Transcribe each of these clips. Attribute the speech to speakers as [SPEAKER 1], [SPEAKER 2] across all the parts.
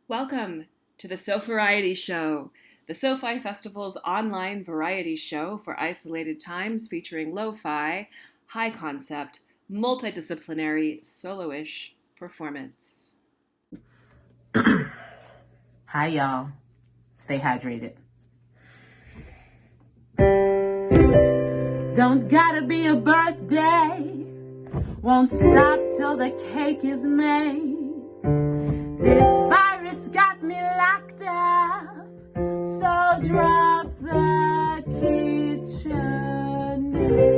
[SPEAKER 1] Welcome to the Sofariety Show, the SoFi Festival's online variety show for isolated times featuring lo-fi, high-concept, multidisciplinary, solo-ish performance.
[SPEAKER 2] Hi, y'all. Stay hydrated. Don't gotta be a birthday. Won't stop till the cake is made. This virus got me locked up, so drop the kitchen name.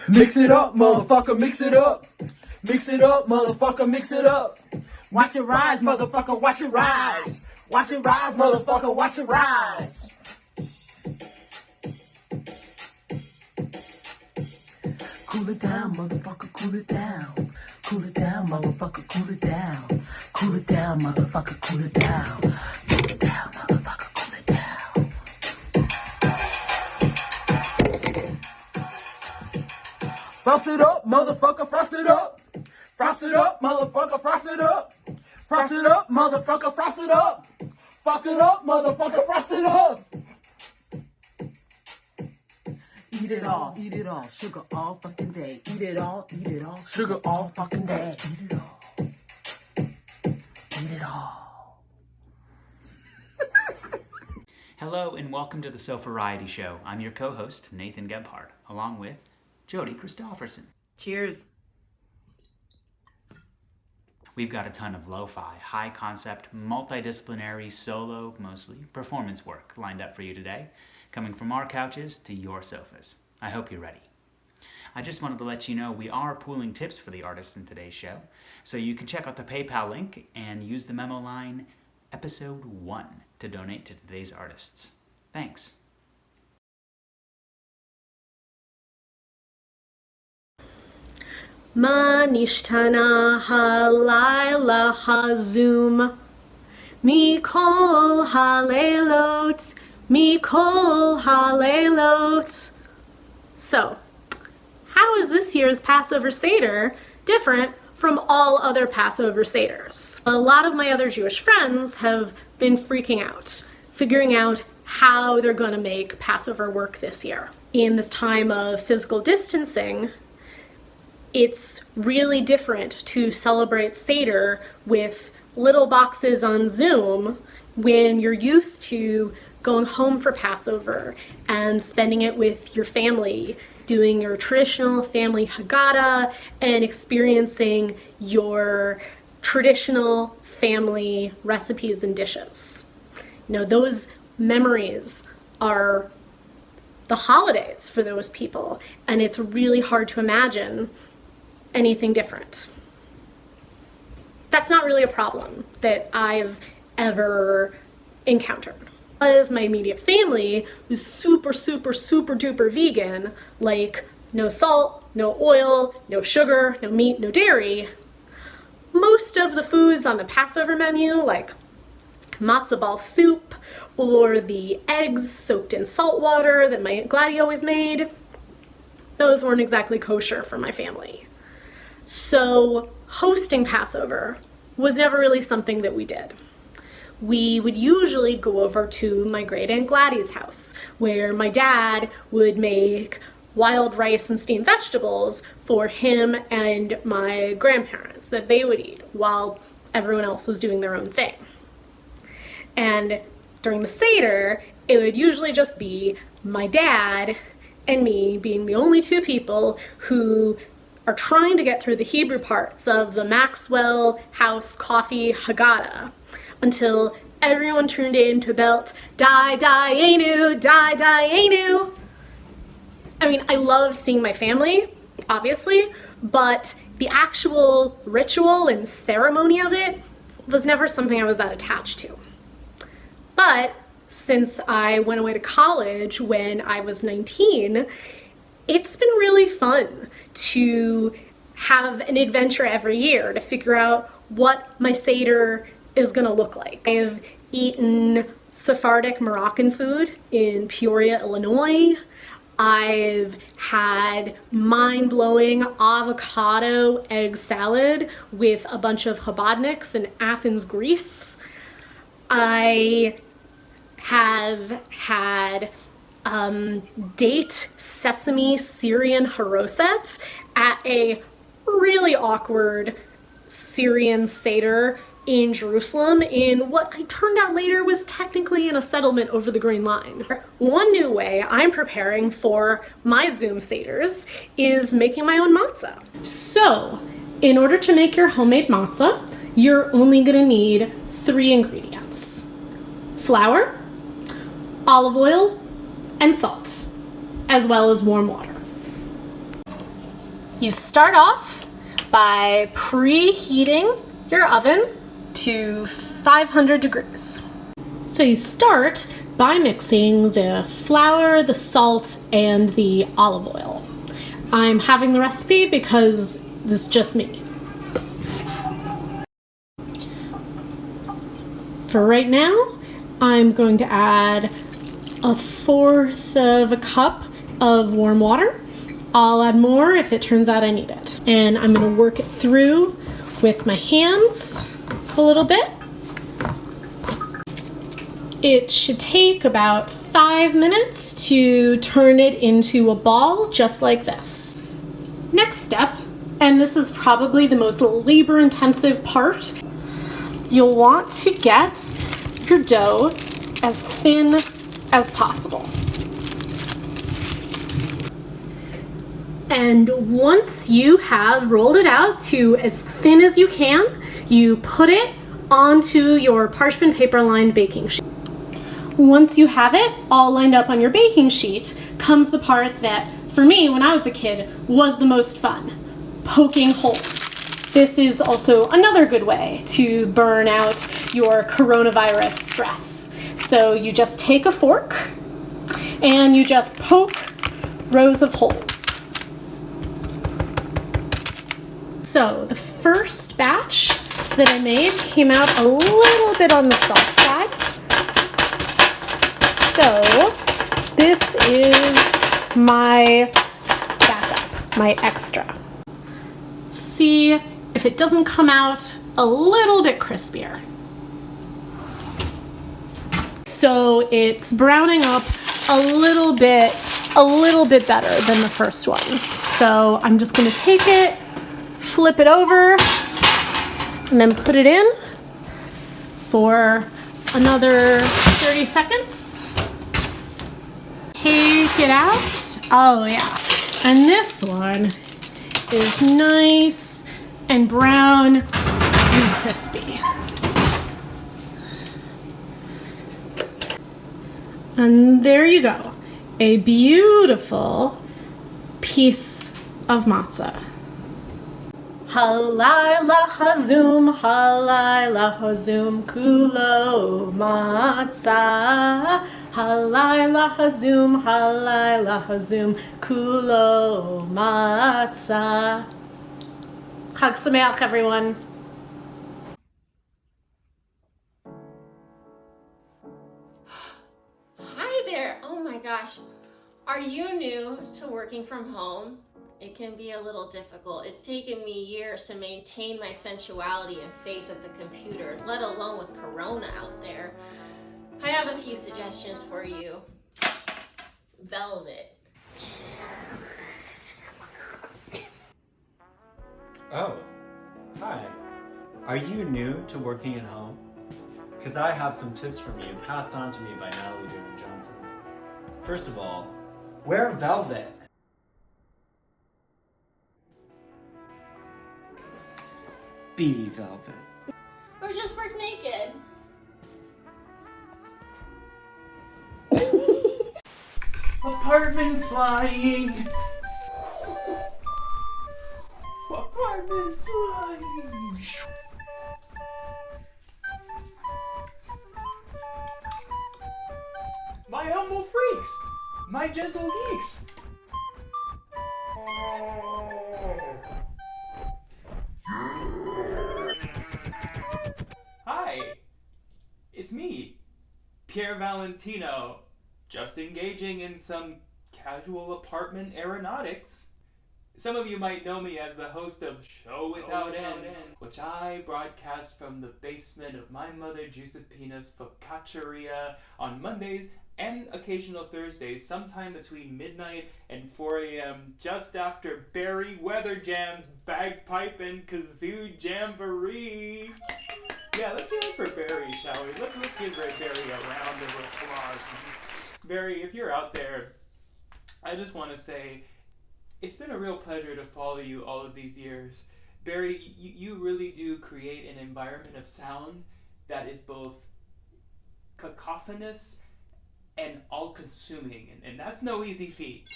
[SPEAKER 3] Mix it up, motherfucker, mix it up. Mix it up, motherfucker, mix it up. Watch it rise, motherfucker, watch it rise. Watch it rise, motherfucker, watch it rise. Cool it down, motherfucker, cool it down. Cool it down, motherfucker, cool it down. Cool it down, motherfucker, cool it down. Cool it down, motherfucker, cool it down. Frost it up, motherfucker, frost it up. Frost it up, motherfucker, frost it up. Frost it up, motherfucker, frost it up. Frost it up, motherfucker, frost it up. Eat it all, sugar all fucking day. Eat it all, sugar all fucking day. Eat it all. Eat it all.
[SPEAKER 4] Hello and welcome to the Sofariety Show. I'm your co-host, Nathan Gebhard, along with Jody Christopherson.
[SPEAKER 2] Cheers.
[SPEAKER 4] We've got a ton of lo-fi, high-concept, multidisciplinary, solo, mostly, performance work lined up for you today, coming from our couches to your sofas. I hope you're ready. I just wanted to let you know we are pooling tips for the artists in today's show, so you can check out the PayPal link and use the memo line Episode 1 to donate to today's artists. Thanks.
[SPEAKER 5] Ma nishtana halayla hazum mikol halelot mikol halelot. So, how is this year's Passover Seder different from all other Passover Seders? A lot of my other Jewish friends have been freaking out, figuring out how they're going to make Passover work this year. In this time of physical distancing, it's really different to celebrate Seder with little boxes on Zoom when you're used to going home for Passover and spending it with your family, doing your traditional family Haggadah and experiencing your traditional family recipes and dishes. You know, those memories are the holidays for those people, and it's really hard to imagine anything different. That's not really a problem that I've ever encountered. Because my immediate family was super duper vegan, like no salt, no oil, no sugar, no meat, no dairy. Most of the foods on the Passover menu, like matzo ball soup or the eggs soaked in salt water that my Gladdy always made, those weren't exactly kosher for my family. So hosting Passover was never really something that we did. We would usually go over to my great aunt Gladdy's house, where my dad would make wild rice and steamed vegetables for him and my grandparents that they would eat while everyone else was doing their own thing. And during the Seder, it would usually just be my dad and me being the only two people who are trying to get through the Hebrew parts of the Maxwell House Coffee Haggadah until everyone turned in to belt "Die, Dayenu, Die, Dayenu." I mean, I love seeing my family, obviously, but the actual ritual and ceremony of it was never something I was that attached to. But since I went away to college when I was 19, it's been really fun to have an adventure every year to figure out what my Seder is going to look like. I've eaten Sephardic Moroccan food in Peoria, Illinois. I've had mind-blowing avocado egg salad with a bunch of chabadniks in Athens, Greece. I have had date sesame Syrian haroset at a really awkward Syrian Seder in Jerusalem in what I turned out later was technically in a settlement over the Green Line. One new way I'm preparing for my Zoom Seders is making my own matzah. So, in order to make your homemade matzah, you're only gonna need 3 ingredients: flour, olive oil, and salt, as well as warm water. You start off by preheating your oven to 500 degrees. So you start by mixing the flour, the salt, and the olive oil. I'm having the recipe because this is just me. For right now, I'm going to add 1/4 of a cup of warm water. I'll add more if it turns out I need it. And I'm gonna work it through with my hands a little bit. It should take about 5 minutes to turn it into a ball just like this. Next step, and this is probably the most labor-intensive part, you'll want to get your dough as thin as possible. And once you have rolled it out to as thin as you can, you put it onto your parchment paper lined baking sheet. Once you have it all lined up on your baking sheet, comes the part that, for me, when I was a kid, was the most fun: poking holes. This is also another good way to burn out your coronavirus stress. So you just take a fork and you just poke rows of holes. So the first batch that I made came out a little bit on the soft side. So this is my backup, my extra. See if it doesn't come out a little bit crispier. So it's browning up a little bit better than the first one. So I'm just gonna take it, flip it over, and then put it in for another 30 seconds. Take it out. Oh yeah. And this one is nice and brown and crispy. And there you go. A beautiful piece of matzah. Halayla hazum kulo matzah. Halayla hazum kulo matzah. Chag Sameach, everyone.
[SPEAKER 6] Hi there. Oh my gosh. Are you new to working from home? It can be a little difficult. It's taken me years to maintain my sensuality in face of the computer, let alone with Corona out there. I have a few suggestions for you. Velvet.
[SPEAKER 7] Oh, hi. Are you new to working at home? Because I have some tips from you passed on to me by Natalie Deryn Johnson. First of all, wear velvet. Be velvet.
[SPEAKER 6] Or just work naked.
[SPEAKER 3] Apartment flying. Apartment flying. My humble freaks. My gentle geeks. Hi, it's me, Pier Valentino, just engaging in some
[SPEAKER 8] Casual Apartment Aeronautics. Some of you might know me as the host of Show Without End, which I broadcast from the basement of my mother Giuseppina's focacceria on Mondays and occasional Thursdays, sometime between midnight and 4 a.m., just after Barry Weather Jam's Bagpipe and Kazoo Jamboree. Yeah, let's hear it for Barry, shall we? Let's give Barry a round of applause. Barry, if you're out there, I just want to say, it's been a real pleasure to follow you all of these years. Barry, you really do create an environment of sound that is both cacophonous and all-consuming, and that's no easy feat.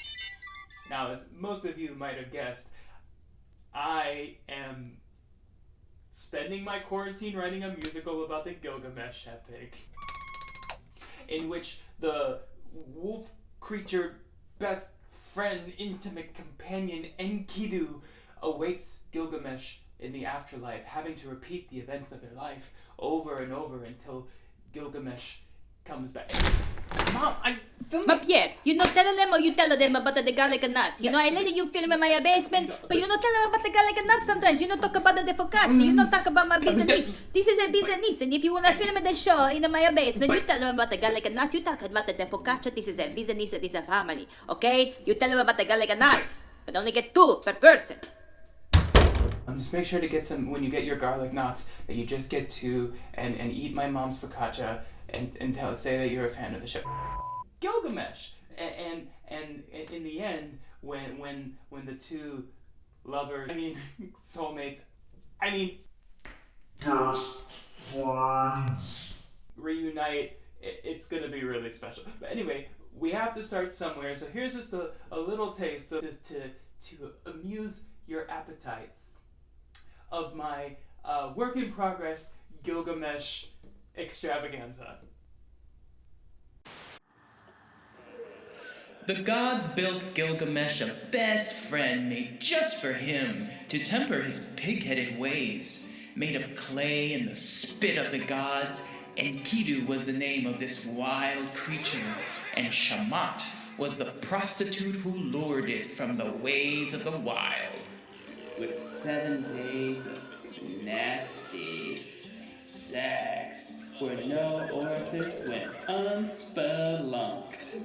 [SPEAKER 8] Now, as most of you might have guessed, I am spending my quarantine writing a musical about the Gilgamesh epic, in which the wolf creature best friend, intimate companion, Enkidu, awaits Gilgamesh in the afterlife, having to repeat the events of their life over and over until Gilgamesh comes back. Mom, I'm filming.
[SPEAKER 9] But Pier, you not tell them or you tell them about the garlic and nuts. You know, I let you film in my basement, but you not tell them about the garlic and nuts sometimes. You not talk about the focaccia. You not talk about my business. This is a business, and if you want to film the show in my basement, you tell them about the garlic and nuts. You talk about the focaccia. This is a business, this is a family, okay? You tell them about the garlic and nuts, but only get 2 per person.
[SPEAKER 8] Just make sure to get some, when you get your garlic knots, that you just get 2 and eat my mom's focaccia and say that you're a fan of the show. Gilgamesh! And in the end, when the 2 lovers, soulmates, reunite, it's gonna be really special. But anyway, we have to start somewhere, so here's just a little taste to amuse your appetites of my work in progress Gilgamesh extravaganza.
[SPEAKER 10] The gods built Gilgamesh a best friend made just for him to temper his pig-headed ways. Made of clay and the spit of the gods, Enkidu was the name of this wild creature, and Shamat was the prostitute who lured it from the ways of the wild. With 7 days of nasty sex, where no orifice went unspelunked.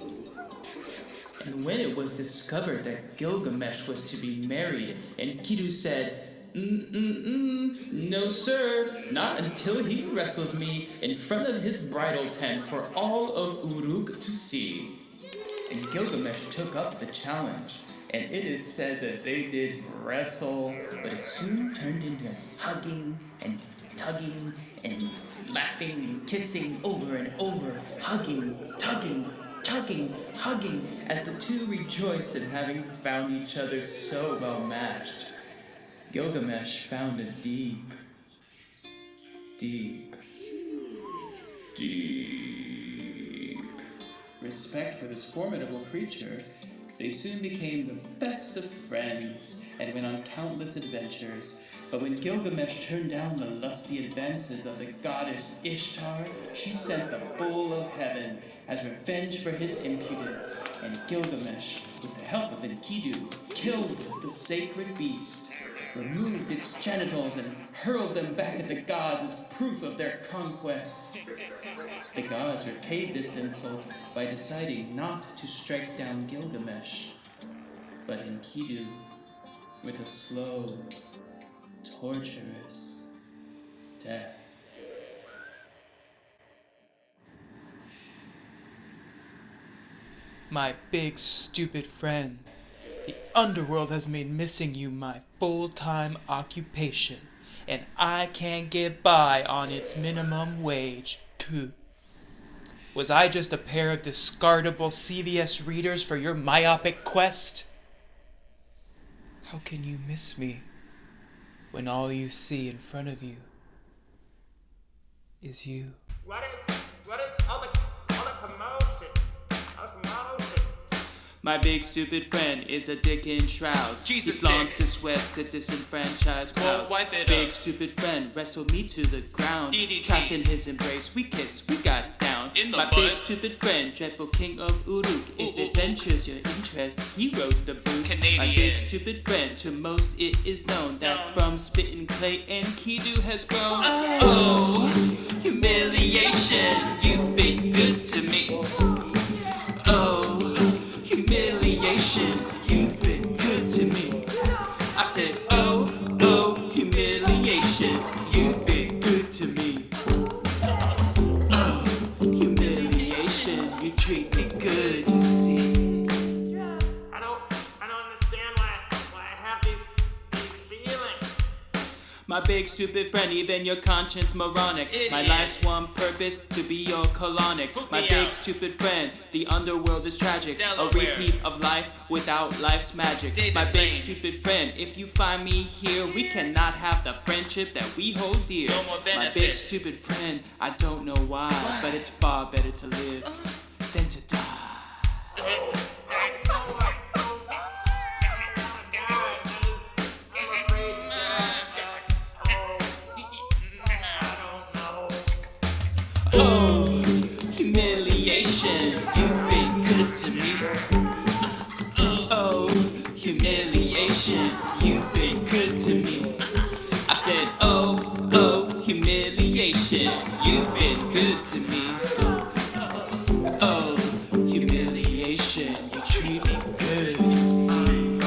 [SPEAKER 10] And when it was discovered that Gilgamesh was to be married, Enkidu said, no sir, not until he wrestles me in front of his bridal tent for all of Uruk to see. And Gilgamesh took up the challenge, and it is said that they did wrestle, but it soon turned into hugging and tugging and laughing and kissing over and over, hugging, tugging, hugging, as the 2 rejoiced in having found each other so well matched. Gilgamesh found a deep respect for this formidable creature. They soon became the best of friends and went on countless adventures. But when Gilgamesh turned down the lusty advances of the goddess Ishtar, she sent the bull of heaven as revenge for his impudence, and Gilgamesh, with the help of Enkidu, killed the sacred beast, removed its genitals, and hurled them back at the gods as proof of their conquest. The gods repaid this insult by deciding not to strike down Gilgamesh, but Enkidu with a slow, torturous death.
[SPEAKER 11] My big stupid friend, the underworld has made missing you my full-time occupation, and I can't get by on its minimum wage, too. Was I just a pair of discardable CVS readers for your myopic quest? How can you miss me when all you see in front of you is you?
[SPEAKER 12] What is all the commotion?
[SPEAKER 10] My big stupid friend is a dick in shrouds.
[SPEAKER 12] Jesus,
[SPEAKER 10] he flaunts his sweat to disenfranchise crowds.
[SPEAKER 12] Wipe it
[SPEAKER 10] big
[SPEAKER 12] up.
[SPEAKER 10] stupid friend wrestled me to the ground.
[SPEAKER 12] DDT.
[SPEAKER 10] Trapped in his embrace, we kissed, we got down. In the My big stupid friend, dreadful king of Uruk. If it ventures your interest, he wrote the book.
[SPEAKER 4] Canadian.
[SPEAKER 10] My big stupid friend, to most it is known that from spitting clay and Kidu has grown. Oh, humiliation, you've been good to me. Oh, humiliation, you've been good to me. I said, oh, humiliation, you've been good to me. Oh, humiliation, you treat me good, you see.
[SPEAKER 12] I don't understand why I have these feelings.
[SPEAKER 10] My big stupid friend, even your conscience moronic.
[SPEAKER 4] Idiot.
[SPEAKER 10] My life's one purpose, to be your colonic. My
[SPEAKER 4] me
[SPEAKER 10] big
[SPEAKER 4] out.
[SPEAKER 10] stupid friend, the underworld is tragic.
[SPEAKER 4] Delaware.
[SPEAKER 10] A repeat of life without life's magic.
[SPEAKER 4] David
[SPEAKER 10] My big
[SPEAKER 4] Blaine.
[SPEAKER 10] stupid friend, if you find me here, we cannot have the friendship that we hold dear.
[SPEAKER 4] No more
[SPEAKER 10] My big
[SPEAKER 4] benefits.
[SPEAKER 10] stupid friend, I don't know why, but it's far better to live than to die. Oh, humiliation, you've been good to me. Oh, humiliation, you've been good to me. I said, oh, humiliation, you've been good to me. Oh, humiliation, you treat me good, you see.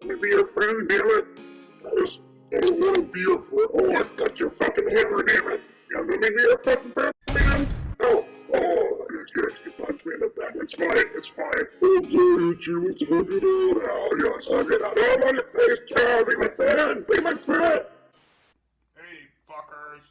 [SPEAKER 13] Let me be your friend, damn it. I just don't want to be your friend. Oh, I got your fucking hammer, damn it. Yeah, let me be your fucking friend, man. Oh, you punched me in the back. It's fine. Oh, you let's hug it out. Oh, yes, hug it out. Oh, on your face, child. Be my friend.
[SPEAKER 12] Hey, fuckers.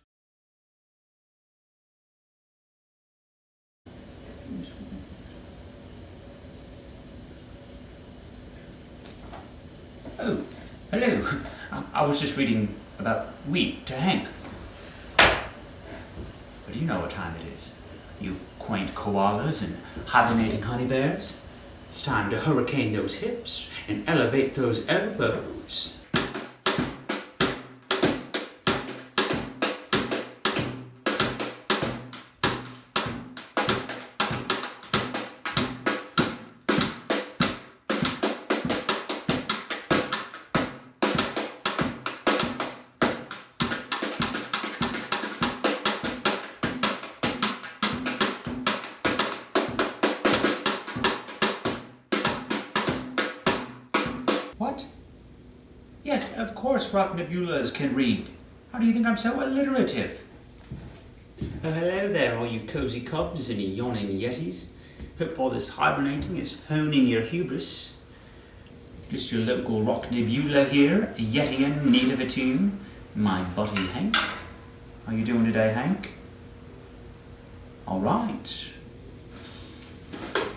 [SPEAKER 4] Oh, hello. I was just reading about wheat to Hank. But you know what time it is, you quaint koalas and hibernating honey bears. It's time to hurricane those hips and elevate those elbows. What? Yes, of course Rocknebulas can read. How do you think I'm so alliterative? Well, hello there, all you cozy cubs and you yawning yetis. Hope all this hibernating is honing your hubris. Just your local Rocknebula here, Yetien Kneedofatün, my buddy Hank. How you doing today, Hank? All right.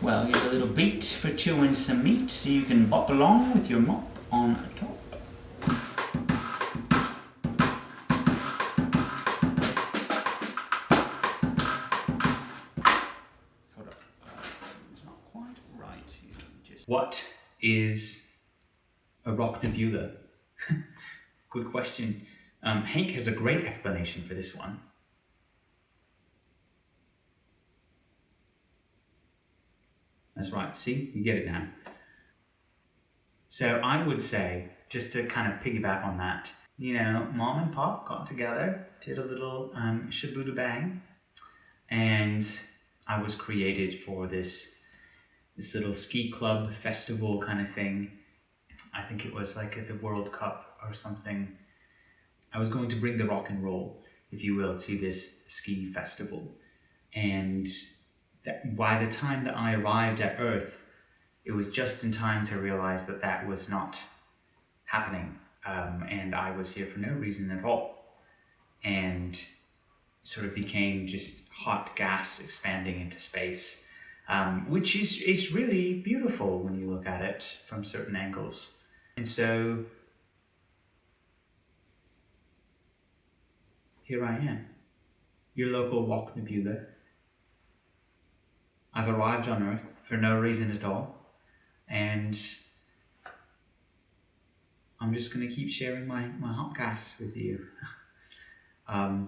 [SPEAKER 4] Well, here's a little beat for chewing some meat so you can bop along with your mop on top. Hold up. Something's not quite right here. What is a Rocknebula? Good question. Hank has a great explanation for this one. That's right, see, you get it now. So I would say, just to kind of piggyback on that, you know, Mom and Pop got together, did a little shaboodoo bang, and I was created for this little ski club festival kind of thing. I think it was like at the World Cup or something. I was going to bring the rock and roll, if you will, to this ski festival. And by the time that I arrived at Earth, it was just in time to realize that that was not happening. And I was here for no reason at all. And sort of became just hot gas expanding into space, which is really beautiful when you look at it from certain angles. And so here I am, your local Rocknebula. I've arrived on Earth for no reason at all, and I'm just going to keep sharing my hotcast with you. I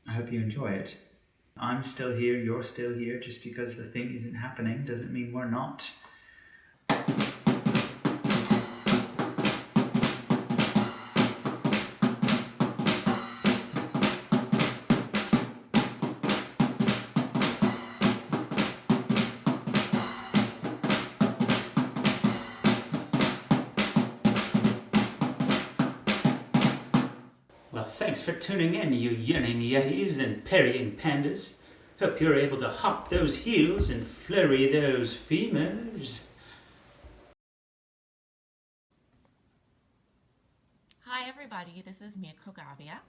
[SPEAKER 4] hope you enjoy it. I'm still here, you're still here. Just because the thing isn't happening doesn't mean we're not. Well, thanks for tuning in, you yearning yetis and perrying pandas. Hope you're able to hop those heels and flurry those femurs.
[SPEAKER 14] Hi everybody, this is Mieko Gavia,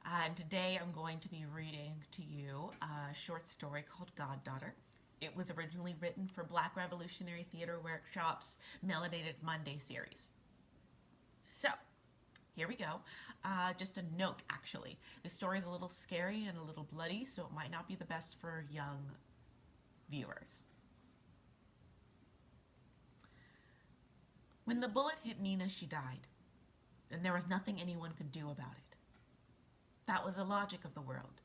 [SPEAKER 14] and today I'm going to be reading to you a short story called Goddaughter. It was originally written for Black Revolutionary Theater Workshop's Melanated Monday series. So, here we go. Just a note, actually. This story is a little scary and a little bloody, so it might not be the best for young viewers. When the bullet hit Nina, she died, and there was nothing anyone could do about it. That was the logic of the world.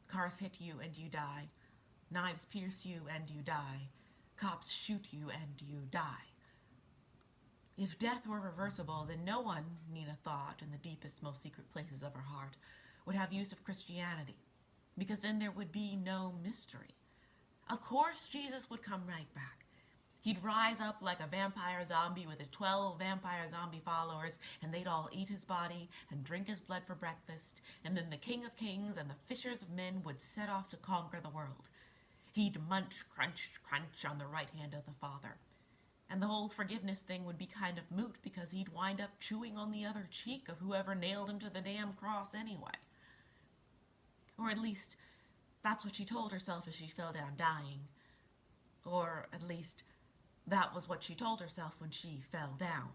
[SPEAKER 14] Cars hit you and you die. Knives pierce you and you die. Cops shoot you and you die. If death were reversible, then no one, Nina thought, in the deepest, most secret places of her heart, would have use of Christianity, because then there would be no mystery. Of course, Jesus would come right back. He'd rise up like a vampire zombie with his 12 vampire zombie followers, and they'd all eat his body and drink his blood for breakfast, and then the King of Kings and the Fishers of Men would set off to conquer the world. He'd munch, crunch, crunch on the right hand of the Father. And the whole forgiveness thing would be kind of moot because he'd wind up chewing on the other cheek of whoever nailed him to the damn cross anyway. Or at least, that's what she told herself as she fell down dying. Or at least, that was what she told herself when she fell down.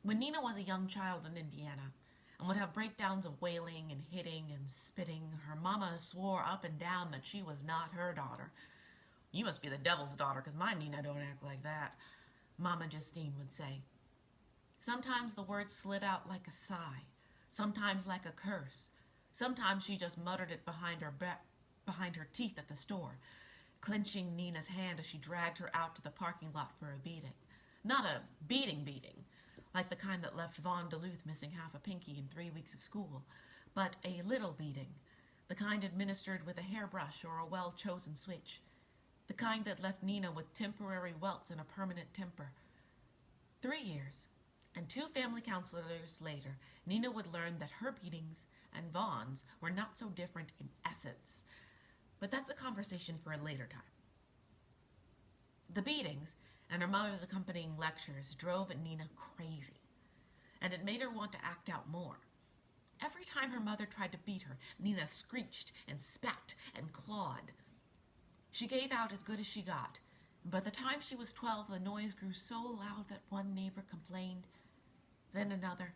[SPEAKER 14] When Nina was a young child in Indiana, and would have breakdowns of wailing and hitting and spitting, her mama swore up and down that she was not her daughter. "You must be the devil's daughter, because my Nina don't act like that," Mama Justine would say. Sometimes the words slid out like a sigh, sometimes like a curse. Sometimes she just muttered it behind her teeth at the store, clenching Nina's hand as she dragged her out to the parking lot for a beating. Not a beating, like the kind that left Vaughn Duluth missing half a pinky in 3 weeks of school, but a little beating, the kind administered with a hairbrush or a well-chosen switch. The kind that left Nina with temporary welts and a permanent temper. 3 years, and 2 family counselors later, Nina would learn that her beatings and Vaughn's were not so different in essence. But that's a conversation for a later time. The beatings and her mother's accompanying lectures drove Nina crazy, and it made her want to act out more. Every time her mother tried to beat her, Nina screeched and spat and clawed. She gave out as good as she got. By the time she was 12, the noise grew so loud that one neighbor complained, then another,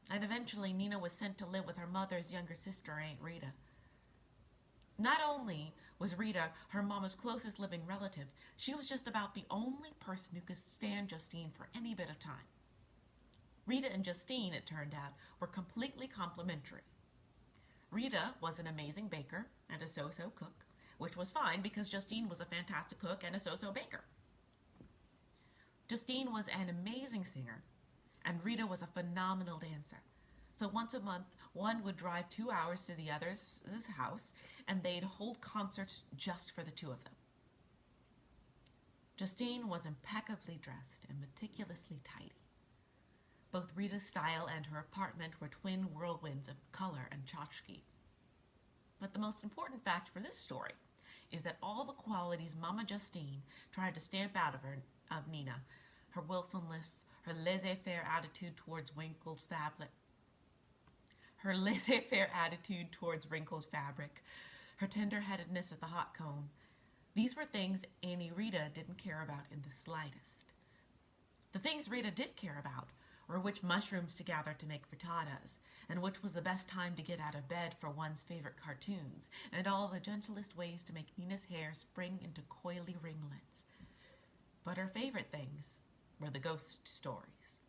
[SPEAKER 14] and eventually Nina was sent to live with her mother's younger sister, Aunt Rita. Not only was Rita her mama's closest living relative, she was just about the only person who could stand Justine for any bit of time. Rita and Justine, it turned out, were completely complementary. Rita was an amazing baker and a so-so cook, which was fine because Justine was a fantastic cook and a so-so baker. Justine was an amazing singer, and Rita was a phenomenal dancer. So once a month, one would drive 2 hours to the other's house, and they'd hold concerts just for the two of them. Justine was impeccably dressed and meticulously tidy. Both Rita's style and her apartment were twin whirlwinds of color and tchotchke. But the most important fact for this story is that all the qualities Mama Justine tried to stamp out of Nina, her willfulness, her laissez-faire attitude towards wrinkled fabric, her tender-headedness at the hot cone, these were things Annie Rita didn't care about in the slightest. The things Rita did care about or which mushrooms to gather to make frittatas, and which was the best time to get out of bed for one's favorite cartoons, and all the gentlest ways to make Nina's hair spring into coily ringlets. But her favorite things were the ghost stories.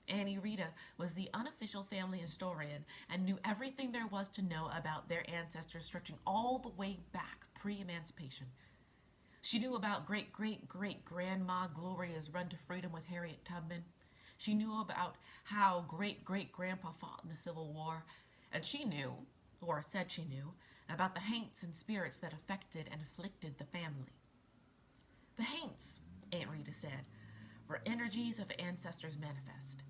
[SPEAKER 14] Annie Rita was the unofficial family historian and knew everything there was to know about their ancestors stretching all the way back pre-emancipation. She knew about great-great-great-grandma Gloria's run to freedom with Harriet Tubman. She knew about how great-great-grandpa fought in the Civil War. And she knew, or said she knew, about the haints and spirits that affected and afflicted the family. The haints, Aunt Rita said, were energies of ancestors manifest.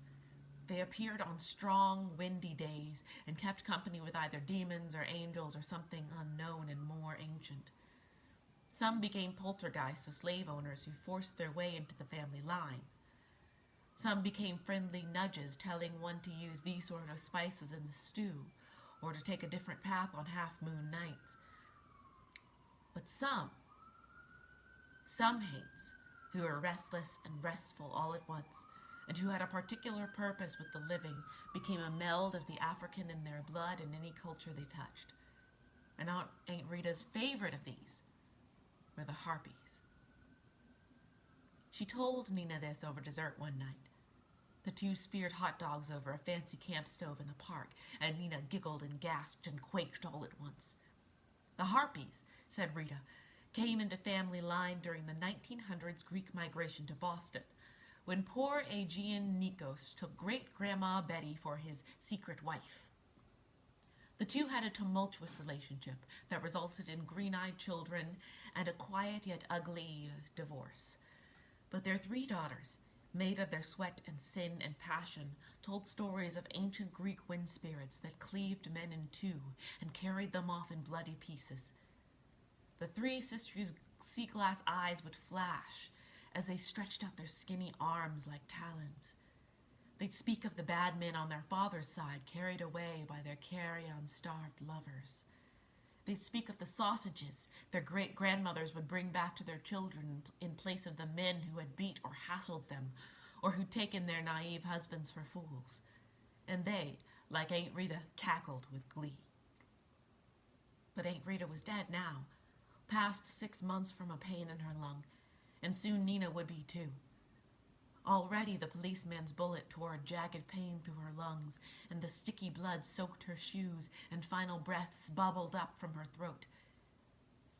[SPEAKER 14] They appeared on strong, windy days and kept company with either demons or angels or something unknown and more ancient. Some became poltergeists of slave owners who forced their way into the family line. Some became friendly nudges telling one to use these sort of spices in the stew or to take a different path on half-moon nights. But some haints, who were restless and restful all at once, and who had a particular purpose with the living, became a meld of the African in their blood and any culture they touched. And Aunt Rita's favorite of these were the harpies. She told Nina this over dessert one night. The two speared hot dogs over a fancy camp stove in the park, and Nina giggled and gasped and quaked all at once. The harpies, said Rita, came into family line during the 1900s Greek migration to Boston, when poor Aegean Nikos took great-grandma Betty for his secret wife. The two had a tumultuous relationship that resulted in green-eyed children and a quiet yet ugly divorce. But their 3 daughters, made of their sweat and sin and passion, told stories of ancient Greek wind spirits that cleaved men in two and carried them off in bloody pieces. The 3 sisters' sea-glass eyes would flash as they stretched out their skinny arms like talons. They'd speak of the bad men on their father's side carried away by their carrion-starved lovers. They'd speak of the sausages their great-grandmothers would bring back to their children in place of the men who had beat or hassled them, or who'd taken their naive husbands for fools. And they, like Aunt Rita, cackled with glee. But Aunt Rita was dead now, past 6 months from a pain in her lung, and soon Nina would be too. Already the policeman's bullet tore a jagged pain through her lungs, and the sticky blood soaked her shoes, and final breaths bubbled up from her throat.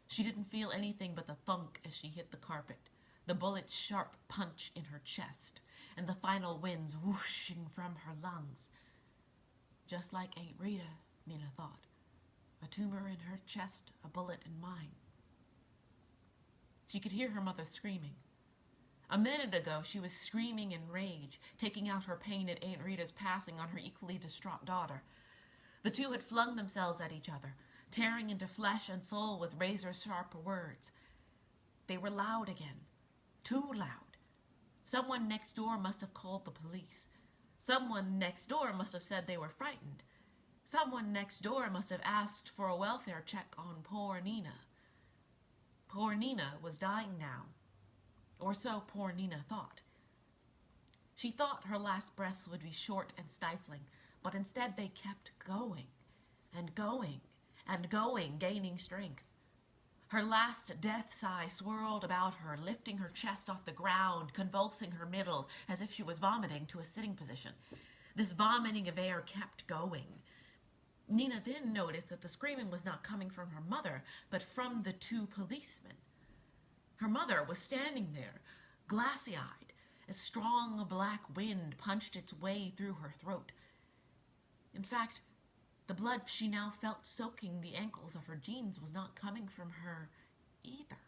[SPEAKER 14] She didn't feel anything but the thunk as she hit the carpet, the bullet's sharp punch in her chest, and the final winds whooshing from her lungs. Just like Aunt Rita, Nina thought. A tumor in her chest, a bullet in mine. She could hear her mother screaming. A minute ago, she was screaming in rage, taking out her pain at Aunt Rita's passing on her equally distraught daughter. The two had flung themselves at each other, tearing into flesh and soul with razor-sharp words. They were loud again, too loud. Someone next door must have called the police. Someone next door must have said they were frightened. Someone next door must have asked for a welfare check on poor Nina. Poor Nina was dying now. Or so poor Nina thought. She thought her last breaths would be short and stifling, but instead they kept going, and going, and going, gaining strength. Her last death sigh swirled about her, lifting her chest off the ground, convulsing her middle, as if she was vomiting to a sitting position. This vomiting of air kept going. Nina then noticed that the screaming was not coming from her mother, but from the 2 policemen. Her mother was standing there, glassy-eyed, as strong black wind punched its way through her throat. In fact, the blood she now felt soaking the ankles of her jeans was not coming from her either.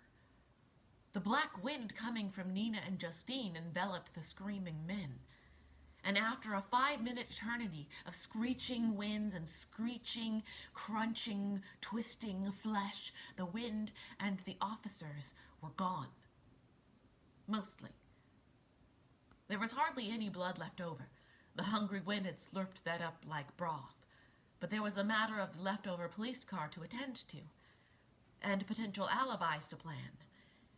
[SPEAKER 14] The black wind coming from Nina and Justine enveloped the screaming men. And after a 5-minute eternity of screeching winds and screeching, crunching, twisting flesh, the wind and the officers were gone. Mostly. There was hardly any blood left over. The hungry wind had slurped that up like broth. But there was a matter of the leftover police car to attend to, and potential alibis to plan,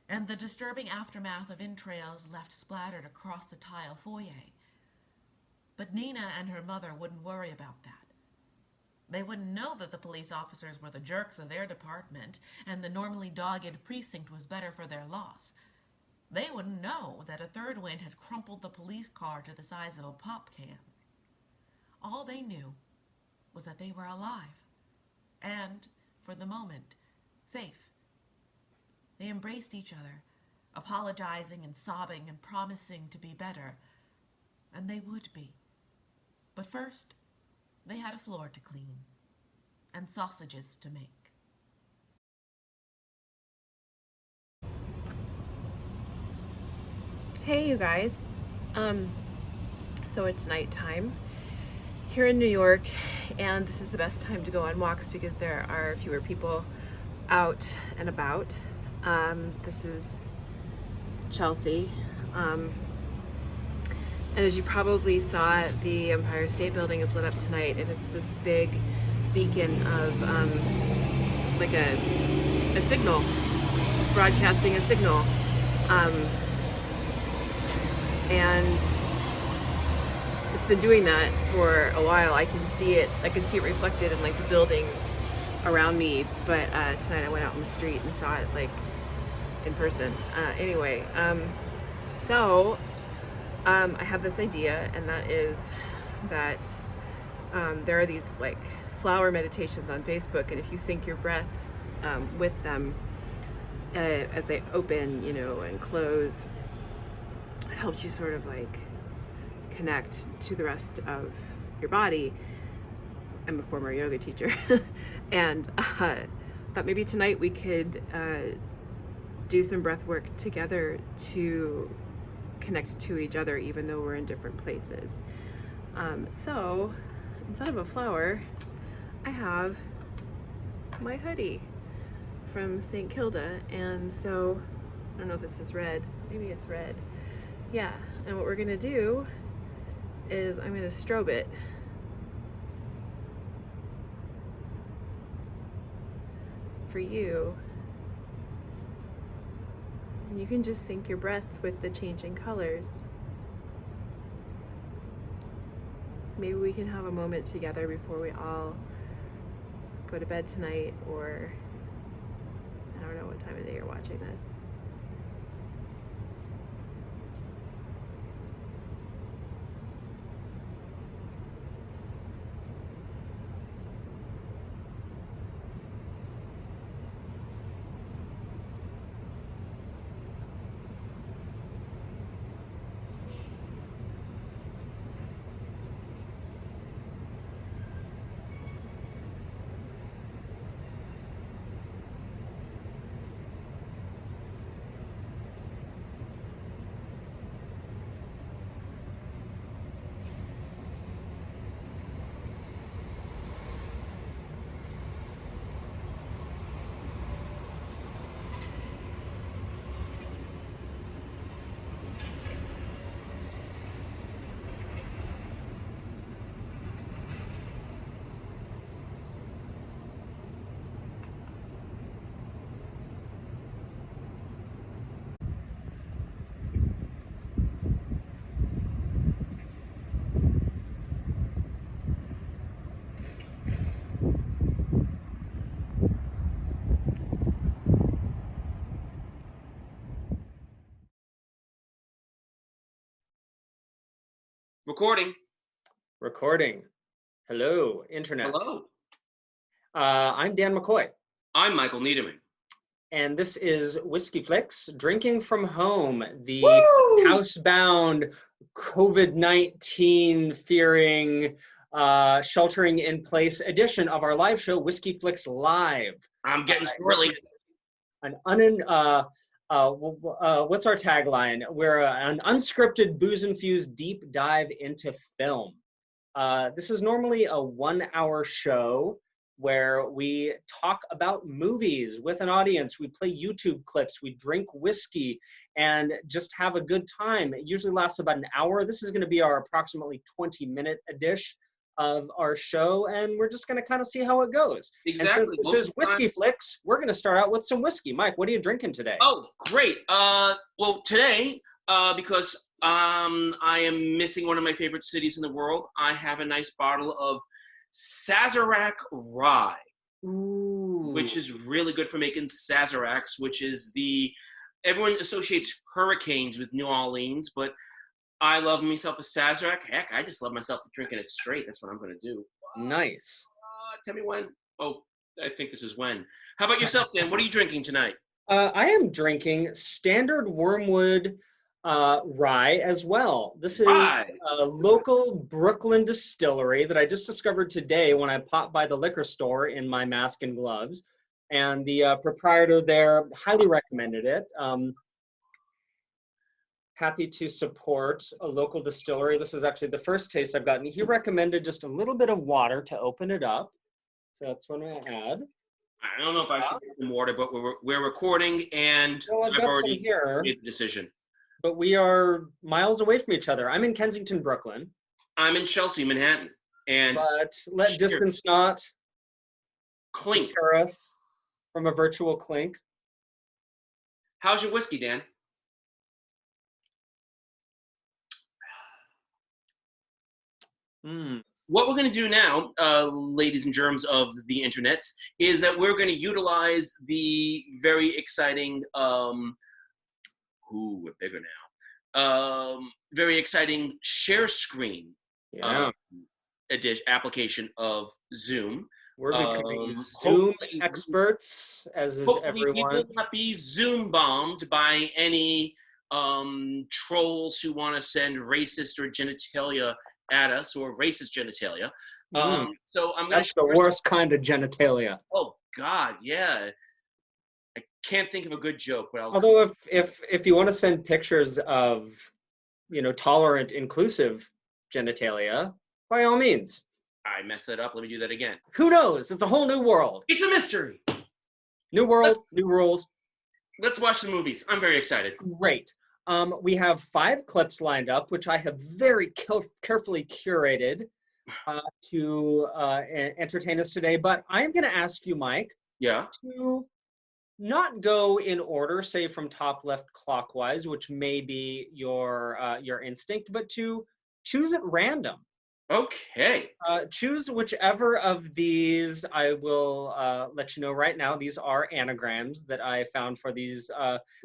[SPEAKER 14] and the disturbing aftermath of entrails left splattered across the tile foyer. But Nina and her mother wouldn't worry about that. They wouldn't know that the police officers were the jerks of their department and the normally dogged precinct was better for their loss. They wouldn't know that a third wind had crumpled the police car to the size of a pop can. All they knew was that they were alive and, for the moment, safe. They embraced each other, apologizing and sobbing and promising to be better. And they would be. But first, they had a floor to clean and sausages to make.
[SPEAKER 1] Hey, you guys. So it's nighttime here in New York, and this is the best time to go on walks because there are fewer people out and about. This is Chelsea. And as you probably saw, the Empire State Building is lit up tonight, and it's this big beacon of like a signal. It's broadcasting a signal. And it's been doing that for a while. I can see it reflected in like the buildings around me, but tonight I went out in the street and saw it like in person. Anyway, so I have this idea, and that is that there are these like flower meditations on Facebook, and if you sync your breath with them as they open, and close, it helps you sort of like connect to the rest of your body. I'm a former yoga teacher, and thought maybe tonight we could do some breath work together to connect to each other, even though we're in different places. So instead of a flower, I have my hoodie from St. Kilda, and so I don't know if this is red. Maybe it's red. Yeah, and what we're gonna do is I'm gonna strobe it. For you. And you can just sync your breath with the changing colors. So maybe we can have a moment together before we all go to bed tonight, or I don't know what time of day you're watching this.
[SPEAKER 15] Recording. Hello, Internet.
[SPEAKER 16] Hello.
[SPEAKER 15] I'm Dan McCoy.
[SPEAKER 16] I'm Michael Niederman.
[SPEAKER 15] And this is Whiskey Flicks, Drinking from Home, the
[SPEAKER 16] Woo!
[SPEAKER 15] housebound, COVID-19 fearing, sheltering in place edition of our live show, Whiskey Flicks Live.
[SPEAKER 16] I'm getting squirrely.
[SPEAKER 15] What's our tagline? We're an unscripted, booze-infused deep dive into film. This is normally a 1-hour show where we talk about movies with an audience. We play YouTube clips, we drink whiskey, and just have a good time. It usually lasts about an hour. This is going to be our approximately 20-minute edition of our show, and we're just going to kind of see how it goes.
[SPEAKER 16] Exactly.
[SPEAKER 15] And so this is Whiskey Flicks. We're going to start out with some whiskey. Mike, what are you drinking today?
[SPEAKER 16] Oh, great. Well, today, because I am missing one of my favorite cities in the world. I have a nice bottle of Sazerac rye, which is really good for making Sazeracs, which is everyone associates hurricanes with New Orleans, but I love myself a Sazerac. Heck, I just love myself drinking it straight. That's what I'm going to do.
[SPEAKER 15] Nice.
[SPEAKER 16] Tell me when. Oh, I think this is when. How about yourself, Dan? What are you drinking tonight?
[SPEAKER 15] I am drinking standard Wormwood rye as well. This is a local Brooklyn distillery that I just discovered today when I popped by the liquor store in my mask and gloves. And the proprietor there highly recommended it. Happy to support a local distillery. This is actually the first taste I've gotten. He recommended just a little bit of water to open it up. So that's what I add.
[SPEAKER 16] I don't know if I should get some water, but we're recording, and
[SPEAKER 15] I've got
[SPEAKER 16] already
[SPEAKER 15] some here,
[SPEAKER 16] made the decision.
[SPEAKER 15] But we are miles away from each other. I'm in Kensington, Brooklyn.
[SPEAKER 16] I'm in Chelsea, Manhattan.
[SPEAKER 15] But let distance not
[SPEAKER 16] clink
[SPEAKER 15] deter us from a virtual clink.
[SPEAKER 16] How's your whiskey, Dan? What we're going to do now, ladies and germs of the internets, is that we're going to utilize the very exciting, we're bigger now, very exciting share screen application of Zoom.
[SPEAKER 15] We're becoming Zoom experts, as is everyone.
[SPEAKER 16] We will not be Zoom bombed by any trolls who want to send racist or genitalia at us, or racist genitalia. So
[SPEAKER 15] That's the worst kind of genitalia.
[SPEAKER 16] Oh God, yeah. I can't think of a good joke, but
[SPEAKER 15] although if you want to send pictures of, tolerant, inclusive genitalia, by all means.
[SPEAKER 16] I messed that up. Let me do that again.
[SPEAKER 15] Who knows? It's a whole new world.
[SPEAKER 16] It's a mystery.
[SPEAKER 15] New world, new rules.
[SPEAKER 16] Let's watch the movies. I'm very excited.
[SPEAKER 15] Great. We have 5 clips lined up, which I have very carefully curated to entertain us today. But I'm going to ask you, Mike, to not go in order, say from top left clockwise, which may be your instinct, but to choose at random.
[SPEAKER 16] Okay.
[SPEAKER 15] Choose whichever of these. I will let you know right now. These are anagrams that I found for these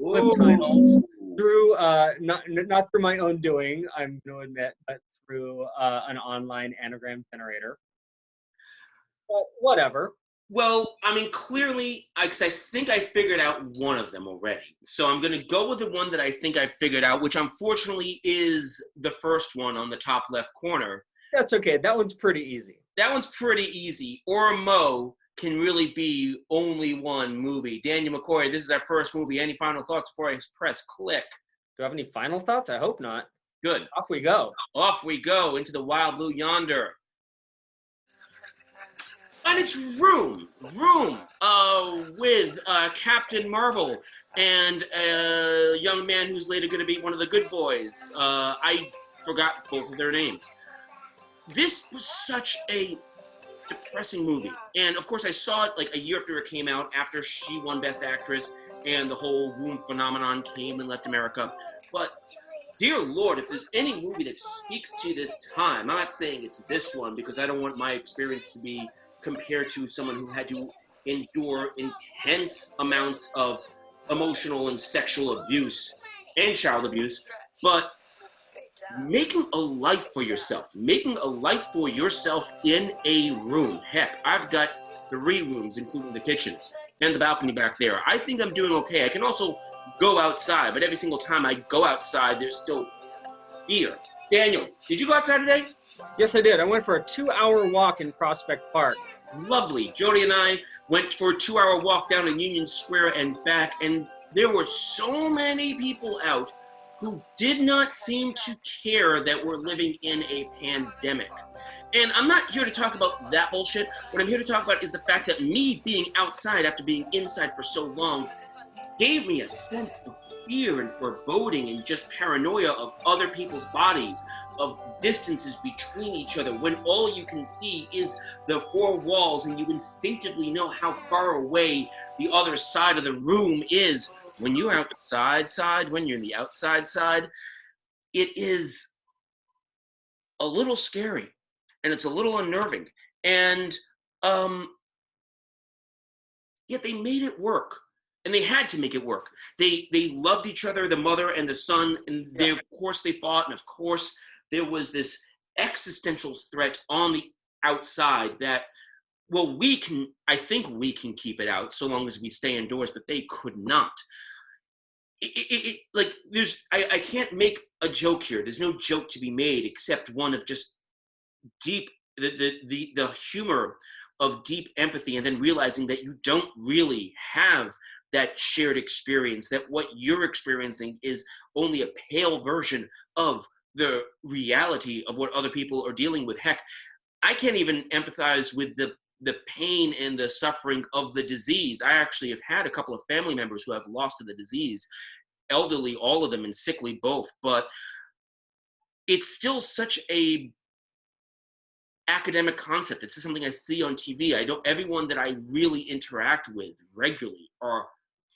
[SPEAKER 15] clip titles through not through my own doing, I'm going to admit, but through an online anagram generator. But whatever.
[SPEAKER 16] Well, I mean, clearly, because I think I figured out one of them already. So I'm going to go with the one that I think I figured out, which unfortunately is the first one on the top left corner.
[SPEAKER 15] That's okay. That one's pretty easy.
[SPEAKER 16] That one's pretty easy. Or Mo can really be only one movie. Daniel McCoy, this is our first movie. Any final thoughts before I press click?
[SPEAKER 15] Do I have any final thoughts? I hope not.
[SPEAKER 16] Good.
[SPEAKER 15] Off we go.
[SPEAKER 16] Off we go into the wild blue yonder. And it's Room with Captain Marvel and a young man who's later going to be one of the good boys. I forgot both of their names. This was such a depressing movie. And of course I saw it like a year after it came out, after she won Best Actress and the whole Room phenomenon came and left America. But dear Lord, if there's any movie that speaks to this time, I'm not saying it's this one because I don't want my experience to be compared to someone who had to endure intense amounts of emotional and sexual abuse and child abuse, but making a life for yourself in a room. Heck, I've got 3 rooms, including the kitchen and the balcony back there. I think I'm doing okay. I can also go outside, but every single time I go outside, there's still fear. Daniel, did you go outside today?
[SPEAKER 15] Yes, I did. I went for a 2-hour walk in Prospect Park.
[SPEAKER 16] Lovely. Jody and I went for a 2-hour walk down in Union Square and back, and there were so many people out who did not seem to care that we're living in a pandemic. And I'm not here to talk about that bullshit. What I'm here to talk about is the fact that me being outside after being inside for so long gave me a sense of fear and foreboding and just paranoia of other people's bodies, of distances between each other, when all you can see is the 4 walls and you instinctively know how far away the other side of the room is. When you're outside, when you're in the outside side, it is a little scary and it's a little unnerving. And yet they made it work. And they had to make it work. They loved each other, the mother and the son, and they, of course they fought, and of course there was this existential threat on the outside that, well, I think we can keep it out so long as we stay indoors, but they could not. Like, I can't make a joke here. There's no joke to be made except one of just deep, the humor of deep empathy, and then realizing that you don't really have that shared experience, that what you're experiencing is only a pale version of the reality of what other people are dealing with. Heck, I can't even empathize with the pain and the suffering of the disease. I actually have had a couple of family members who have lost to the disease, elderly, all of them, and sickly both, but it's still such a academic concept. It's just something I see on TV. Everyone that I really interact with regularly are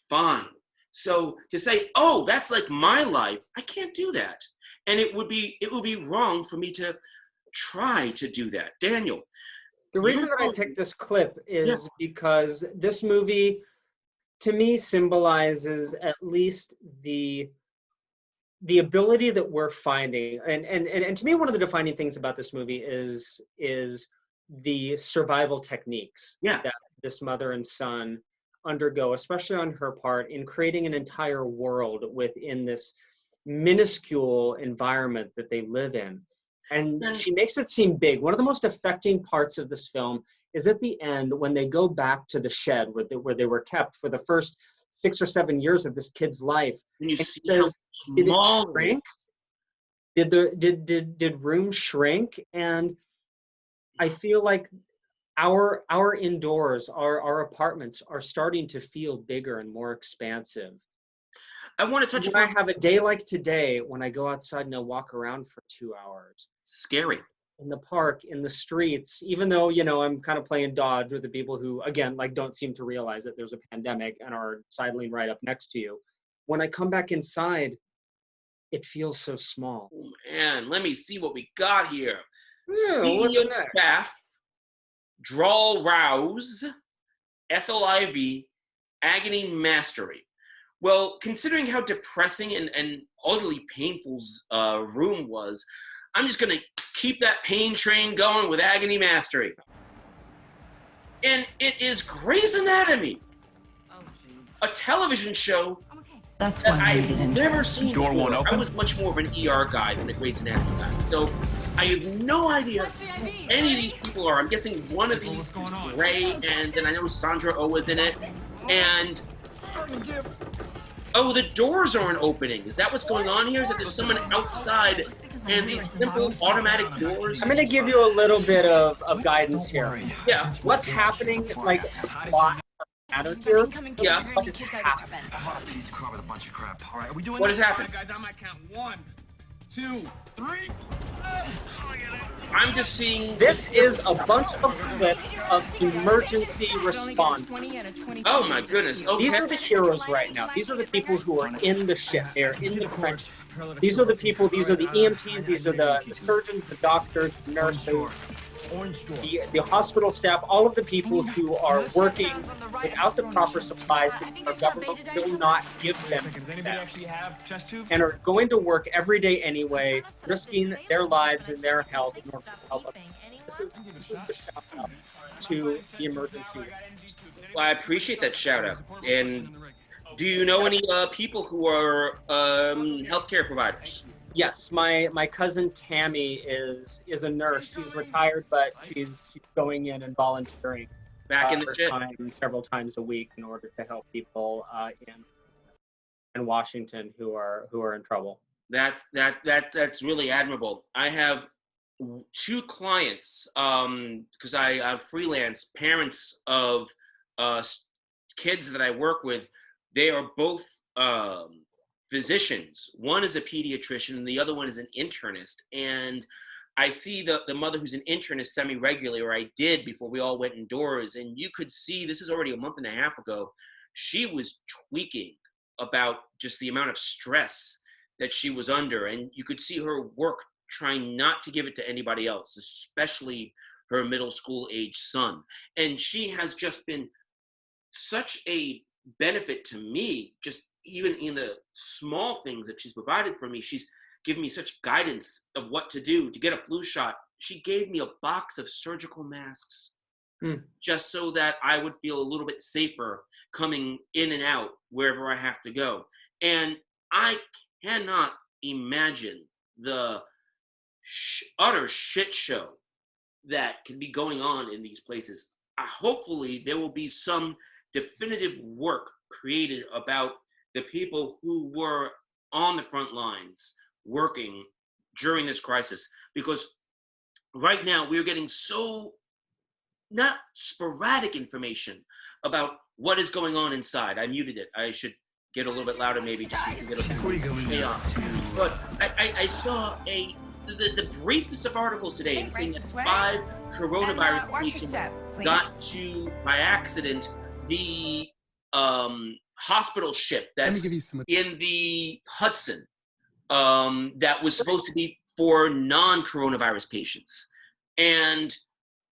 [SPEAKER 16] fine. So to say, oh, that's like my life, I can't do that. And it would be wrong for me to try to do that. Daniel.
[SPEAKER 15] The reason that I picked this clip is because this movie, to me, symbolizes at least the ability that we're finding. And to me, one of the defining things about this movie is the survival techniques that this mother and son undergo, especially on her part, in creating an entire world within this minuscule environment that they live in. And she makes it seem big. One of the most affecting parts of this film is at the end when they go back to the shed where they were kept for the first 6 or 7 years of this kid's life.
[SPEAKER 16] And you see how small
[SPEAKER 15] did it shrink? Did room shrink? And I feel like our indoors, our apartments are starting to feel bigger and more expansive.
[SPEAKER 16] I want to touch
[SPEAKER 15] upon. I have a day like today when I go outside and I walk around for 2 hours.
[SPEAKER 16] Scary.
[SPEAKER 15] In the park, in the streets, even though, I'm kind of playing dodge with the people who, again, like don't seem to realize that there's a pandemic and are sidling right up next to you. When I come back inside, it feels so small.
[SPEAKER 16] Oh, man, let me see what we got here.
[SPEAKER 15] Yeah,
[SPEAKER 16] CEO staff, Drawl Rouse, Ethel Ivy, Agony Mastery. Well, considering how depressing and utterly painful's room was, I'm just going to keep that pain train going with Agony Mastery. And it is Grey's Anatomy, a television show that I've never seen before. I was much more of an ER guy than a Grey's Anatomy guy. So I have no idea who any of these people are. I'm guessing one of these is Grey, and then I know Sandra Oh was in it. And oh, the doors aren't opening. Is that what's going on here? Is that there's someone outside and these simple automatic doors?
[SPEAKER 15] I'm going to give you a little bit of guidance here.
[SPEAKER 16] Yeah.
[SPEAKER 15] What's happening, like, plot matter here?
[SPEAKER 16] Yeah.
[SPEAKER 15] What is happening?
[SPEAKER 16] What has happened?
[SPEAKER 12] Guys, I might count 1, 2, 3.
[SPEAKER 16] I'm just seeing...
[SPEAKER 15] This is a bunch of clips of emergency response.
[SPEAKER 16] Oh my goodness. Okay.
[SPEAKER 15] These are the heroes right now. These are the people who are in the ship. They're in the trench. These are the people, these are the EMTs, these are the surgeons, the doctors, the nurses, the hospital staff, all of the people who are working without the proper supplies because our government will not give them and are going to work every day anyway, risking their lives and their health in order to help us. This is the shout out to the emergency.
[SPEAKER 16] Well, I appreciate that shout out. And do you know any people who are healthcare providers?
[SPEAKER 15] Yes, my cousin Tammy is a nurse. She's retired, but she's going in and volunteering
[SPEAKER 16] back in the ship
[SPEAKER 15] several times a week in order to help people in Washington who are in trouble.
[SPEAKER 16] That's really admirable. I have 2 clients because I'm freelance, parents of kids that I work with. They are both physicians. One is a pediatrician and the other one is an internist. And I see the mother who's an internist semi-regularly, or I did before we all went indoors. And you could see, this is already a month and a half ago, she was tweaking about just the amount of stress that she was under, and you could see her work trying not to give it to anybody else, especially her middle school age son. And she has just been such a benefit to me, just even in the small things that she's provided for me. She's given me such guidance of what to do to get a flu shot. She gave me a box of surgical masks just so that I would feel a little bit safer coming in and out wherever I have to go. And I cannot imagine the utter shit show that can be going on in these places. Hopefully there will be some definitive work created about the people who were on the front lines working during this crisis, because right now we're getting so not sporadic information about what is going on inside. I muted it. I should get a little bit louder maybe just so you can get a chaos. But I saw the briefest of articles today saying that 5 coronavirus patients got to, by accident, the hospital ship that's in the Hudson that was supposed to be for non-coronavirus patients. And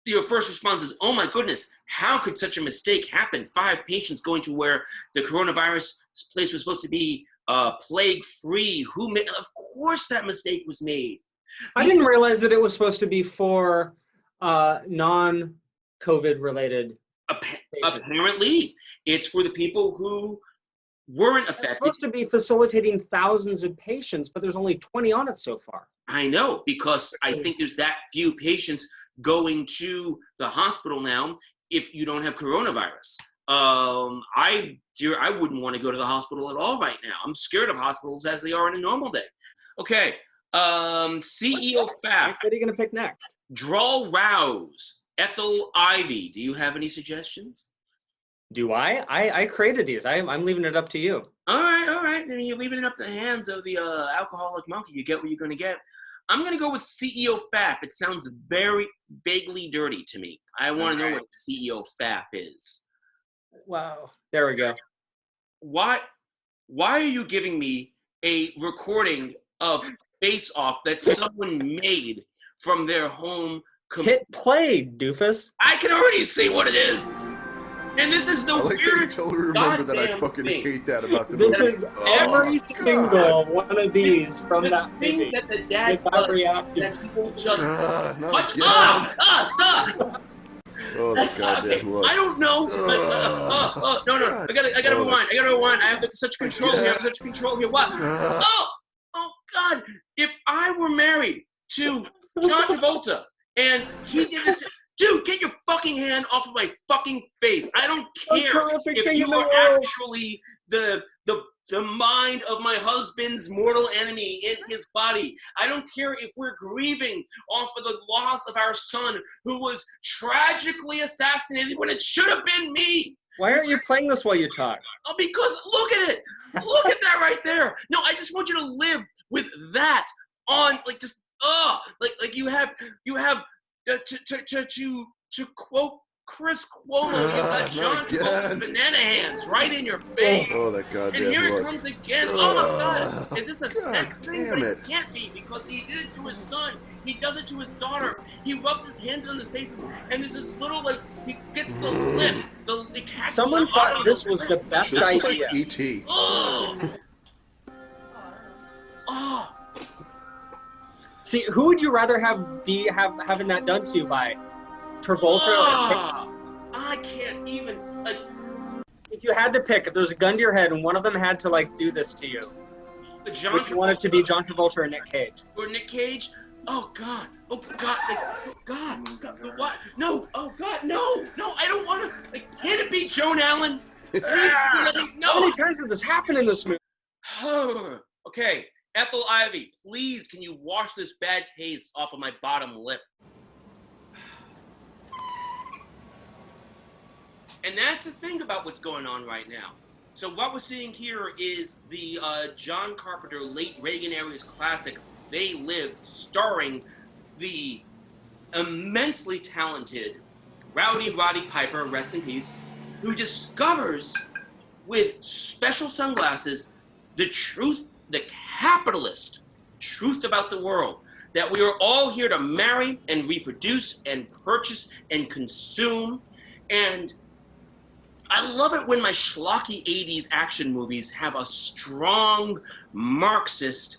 [SPEAKER 16] your first response is, oh my goodness, how could such a mistake happen? 5 patients going to where the coronavirus place was supposed to be plague-free. Of course that mistake was made.
[SPEAKER 15] I didn't realize that it was supposed to be for non-COVID related patients.
[SPEAKER 16] Apparently, it's for the people who weren't affected.
[SPEAKER 15] It's supposed to be facilitating thousands of patients, but there's only 20 on it so far.
[SPEAKER 16] I know, because I think there's that few patients going to the hospital now if you don't have coronavirus. I wouldn't want to go to the hospital at all right now. I'm scared of hospitals as they are in a normal day. Okay, CEO FAF.
[SPEAKER 15] What are you going to pick next?
[SPEAKER 16] Draw Rouse, Ethel Ivy. Do you have any suggestions?
[SPEAKER 15] Do I? I created these. I'm leaving it up to you.
[SPEAKER 16] All right. Then you're leaving it up to the hands of the alcoholic monkey. You get what you're going to get. I'm going to go with CEO FAF. It sounds very vaguely dirty to me. I want to know what CEO FAF is.
[SPEAKER 15] Wow. There we go.
[SPEAKER 16] Why are you giving me a recording of Face Off that someone made from their home computer?
[SPEAKER 15] Hit play, doofus.
[SPEAKER 16] I can already see what it is. And this is the weirdest
[SPEAKER 13] totally remember that I fucking hate that about the movie.
[SPEAKER 15] This is every single one of these from that
[SPEAKER 16] thing
[SPEAKER 15] movie.
[SPEAKER 16] That the dad does that people just stop!
[SPEAKER 13] Oh, the goddamn look.
[SPEAKER 16] I don't know. No. I gotta rewind. I have such control here. What? Oh God! If I were married to John Travolta and he did this. Dude, get your fucking hand off of my fucking face. I don't care if you are actually the mind of my husband's mortal enemy in his body. I don't care if we're grieving off of the loss of our son who was tragically assassinated when it should have been me.
[SPEAKER 15] Why aren't you playing this while you talk?
[SPEAKER 16] Oh, because look at it. Look at that right there. No, I just want you to live with that on, like, just, like you have to quote Chris Cuomo, you got John Travolta's banana hands right in your face.
[SPEAKER 13] Oh, that goddamn
[SPEAKER 16] And here
[SPEAKER 13] look.
[SPEAKER 16] it comes again. Oh my God. Is this a sex thing? But it can't be, because he did it to his son. He does it to his daughter. He rubs his hands on his faces, and there's this little, like, he gets the lip. The catches
[SPEAKER 15] Someone thought this was the best idea.
[SPEAKER 13] Like E.T.
[SPEAKER 16] Oh.
[SPEAKER 15] See, who would you rather having that done to by? Travolta or
[SPEAKER 16] I can't even.
[SPEAKER 15] If you had to pick, if there's a gun to your head and one of them had to, like, do this to you, would you want it to be John Travolta or Nick Cage?
[SPEAKER 16] Or Nick Cage? Oh God! Oh God! God! What? No! Oh God! No! I don't want to. Like, can it be Joan Allen? No!
[SPEAKER 15] How many times did this happen in this movie?
[SPEAKER 16] Okay, Ethel Ivy, please, can you wash this bad taste off of my bottom lip? And that's the thing about what's going on right now. So what we're seeing here is the John Carpenter late Reagan era's classic, They Live, starring the immensely talented Rowdy Roddy Piper, rest in peace, who discovers with special sunglasses the truth the capitalist truth about the world, that we are all here to marry and reproduce and purchase and consume. And I love it when my schlocky 80s action movies have a strong Marxist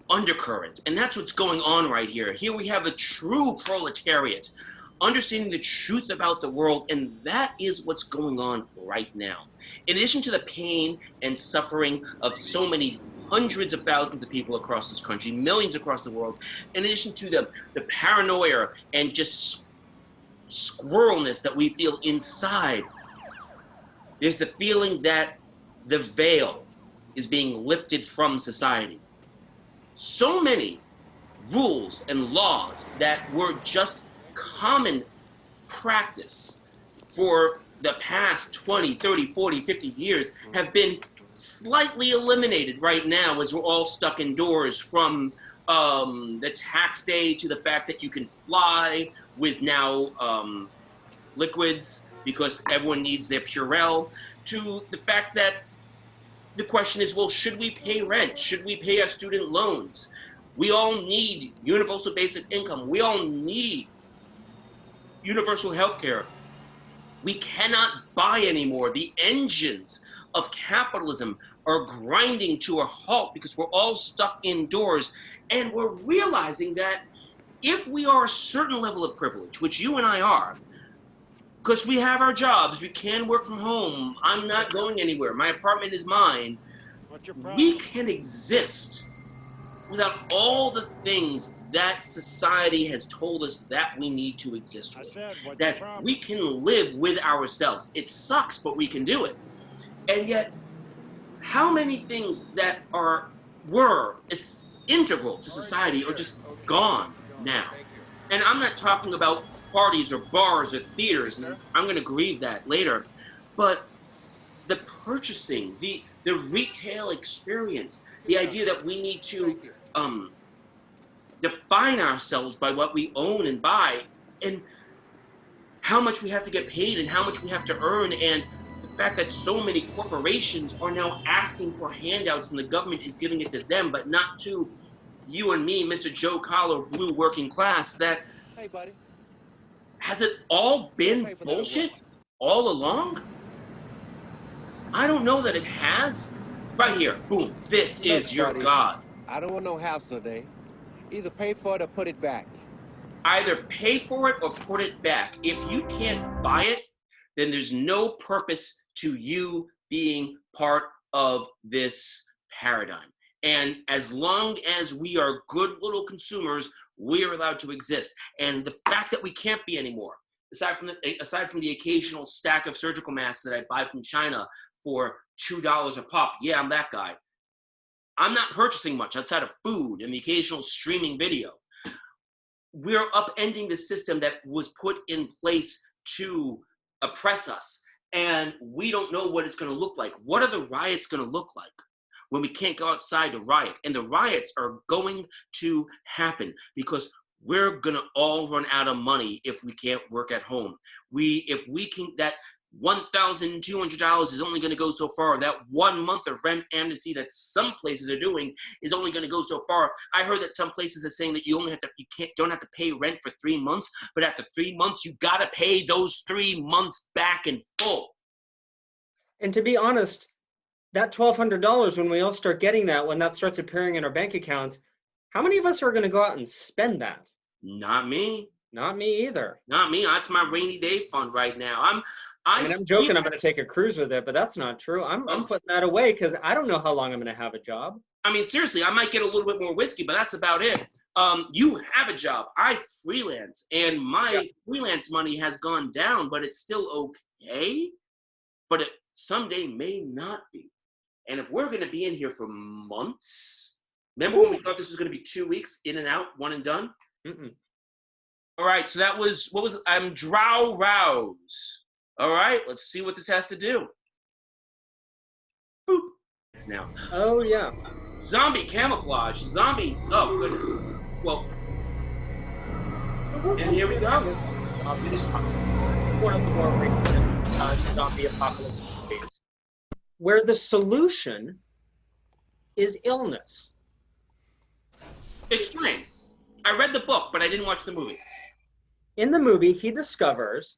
[SPEAKER 16] undercurrent. And that's what's going on right here. Here we have the true proletariat understanding the truth about the world, and that is what's going on right now. In addition to the pain and suffering of so many hundreds of thousands of people across this country, millions across the world, in addition to the paranoia and just squirrelness that we feel inside, there's the feeling that the veil is being lifted from society. So many rules and laws that were just common practice for the past 20, 30, 40, 50 years have been slightly eliminated right now as we're all stuck indoors, from the tax day to the fact that you can fly with now liquids because everyone needs their Purell, to the fact that the question is, well, should we pay rent? Should we pay our student loans? We all need universal basic income. We all need universal health care. We cannot buy anymore. The engines of capitalism are grinding to a halt because we're all stuck indoors. And we're realizing that if we are a certain level of privilege, which you and I are, because we have our jobs, we can work from home, I'm not going anywhere, my apartment is mine, we can exist without all the things that society has told us that we need to exist with, that we can live with ourselves. It sucks, but we can do it. And yet, how many things that were integral to society are just gone now? And I'm not talking about parties or bars or theaters, and I'm going to grieve that later, but the purchasing, the retail experience, the idea that we need to define ourselves by what we own and buy, and how much we have to get paid and how much we have to earn, and the fact that so many corporations are now asking for handouts and the government is giving it to them, but not to you and me, Mr. Joe Collar, blue working class. That, hey, buddy, has it all been bullshit all along? I don't know that it has. Right here, boom, this is your God.
[SPEAKER 17] I don't want no house today. Either pay for it or put it back.
[SPEAKER 16] Either pay for it or put it back. If you can't buy it, then there's no purpose to you being part of this paradigm. And as long as we are good little consumers, we are allowed to exist. And the fact that we can't be anymore, aside from the occasional stack of surgical masks that I buy from China for $2 a pop, yeah, I'm that guy. I'm not purchasing much outside of food and the occasional streaming video. We're upending the system that was put in place to oppress us, and we don't know what it's going to look like. What are the riots going to look like when we can't go outside to riot? And the riots are going to happen because we're going to all run out of money if we can't work at home. If we can, that $1,200 is only going to go so far. That 1 month of rent amnesty that some places are doing is only going to go so far. I heard that some places are saying that you don't have to pay rent for 3 months, but after 3 months, you got to pay those 3 months back in full.
[SPEAKER 15] And to be honest, that $1,200, when we all start getting that, when that starts appearing in our bank accounts, how many of us are going to go out and spend that?
[SPEAKER 16] Not me.
[SPEAKER 15] Not me either.
[SPEAKER 16] Not me. That's my rainy day fund right now.
[SPEAKER 15] I'm joking. I'm going to take a cruise with it, but that's not true. I'm putting that away because I don't know how long I'm going to have a job.
[SPEAKER 16] I mean, seriously, I might get a little bit more whiskey, but that's about it. You have a job. I freelance, and my freelance money has gone down, but it's still okay. But it someday may not be. And if we're going to be in here for months, remember when we thought this was going to be 2 weeks, in and out, one and done?
[SPEAKER 15] Mm-mm.
[SPEAKER 16] All right, so that was, what was it? I'm drow rouse. All right, let's see what this has to do. Boop. It's now.
[SPEAKER 15] Oh, yeah.
[SPEAKER 16] Zombie camouflage. Zombie. Oh, goodness. Well. And here we go.
[SPEAKER 15] It's one of the more recent zombie apocalypse movies, where the solution is illness.
[SPEAKER 16] Explain. I read the book, but I didn't watch the movie.
[SPEAKER 15] In the movie, he discovers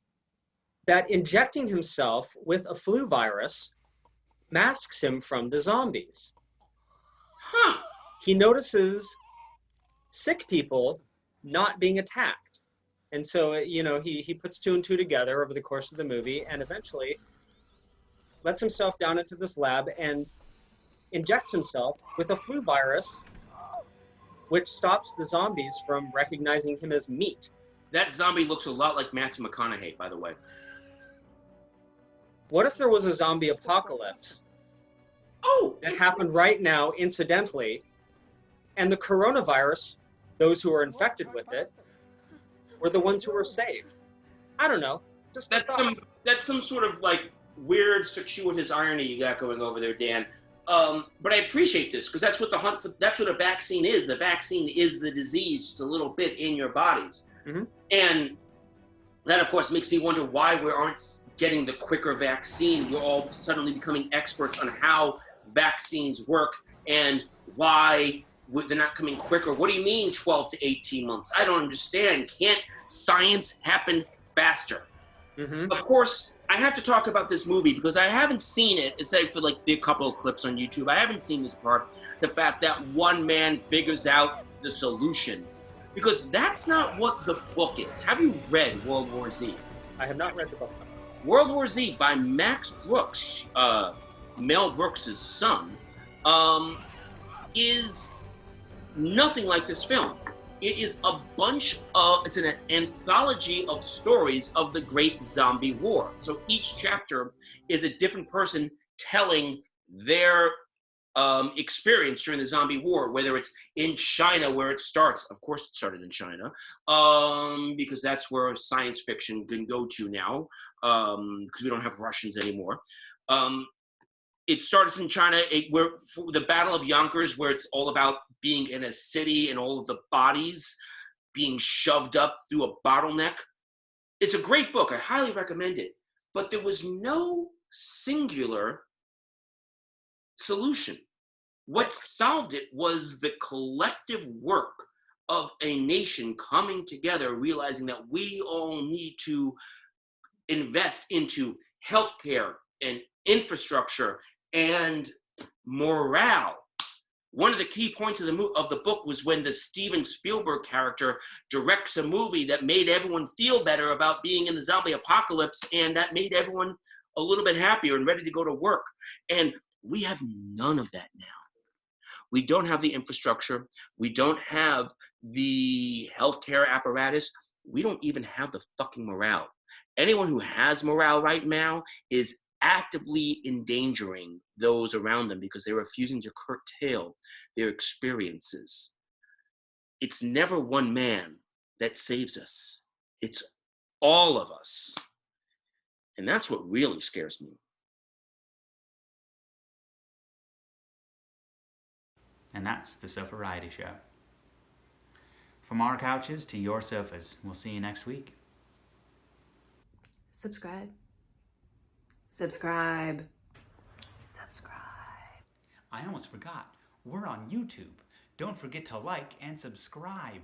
[SPEAKER 15] that injecting himself with a flu virus masks him from the zombies.
[SPEAKER 16] Huh.
[SPEAKER 15] He notices sick people not being attacked. And so, he puts two and two together over the course of the movie and eventually lets himself down into this lab and injects himself with a flu virus, which stops the zombies from recognizing him as meat.
[SPEAKER 16] That zombie looks a lot like Matthew McConaughey, by the way.
[SPEAKER 15] What if there was a zombie apocalypse that happened right now, incidentally, and the coronavirus, those who are infected with it, were the ones who were saved? I don't know. Just
[SPEAKER 16] that's some sort of like weird circuitous irony you got going over there, Dan. But I appreciate this because that's what that's what a vaccine is. The vaccine is the disease, just a little bit in your bodies.
[SPEAKER 15] Mm-hmm.
[SPEAKER 16] And that, of course, makes me wonder why we aren't getting the quicker vaccine. We're all suddenly becoming experts on how vaccines work and why they're not coming quicker. What do you mean 12 to 18 months? I don't understand. Can't science happen faster?
[SPEAKER 15] Mm-hmm.
[SPEAKER 16] Of course, I have to talk about this movie because I haven't seen it, except for like the couple of clips on YouTube. I haven't seen this part, the fact that one man figures out the solution. Because that's not what the book is. Have you read World War Z?
[SPEAKER 15] I have not read the book.
[SPEAKER 16] World War Z by Max Brooks, Mel Brooks' son, is nothing like this film. It is it's an anthology of stories of the Great Zombie War. So each chapter is a different person telling their experience during the zombie war, whether it's in China where it starts. Of course it started in China, because that's where science fiction can go to now, because we don't have Russians anymore. It starts in China, where the Battle of Yonkers, where it's all about being in a city and all of the bodies being shoved up through a bottleneck. It's a great book. I highly recommend it. But there was no singular solution. What solved it was the collective work of a nation coming together, realizing that we all need to invest into healthcare and infrastructure and morale. One of the key points of the book was when the Steven Spielberg character directs a movie that made everyone feel better about being in the zombie apocalypse, and that made everyone a little bit happier and ready to go to work. And we have none of that now. We don't have the infrastructure. We don't have the healthcare apparatus. We don't even have the fucking morale. Anyone who has morale right now is actively endangering those around them because they're refusing to curtail their experiences. It's never one man that saves us. It's all of us. And that's what really scares me.
[SPEAKER 4] And that's the Sofariety Show. From our couches to your sofas. We'll see you next week.
[SPEAKER 1] Subscribe. Subscribe. Subscribe.
[SPEAKER 4] I almost forgot. We're on YouTube. Don't forget to like and subscribe.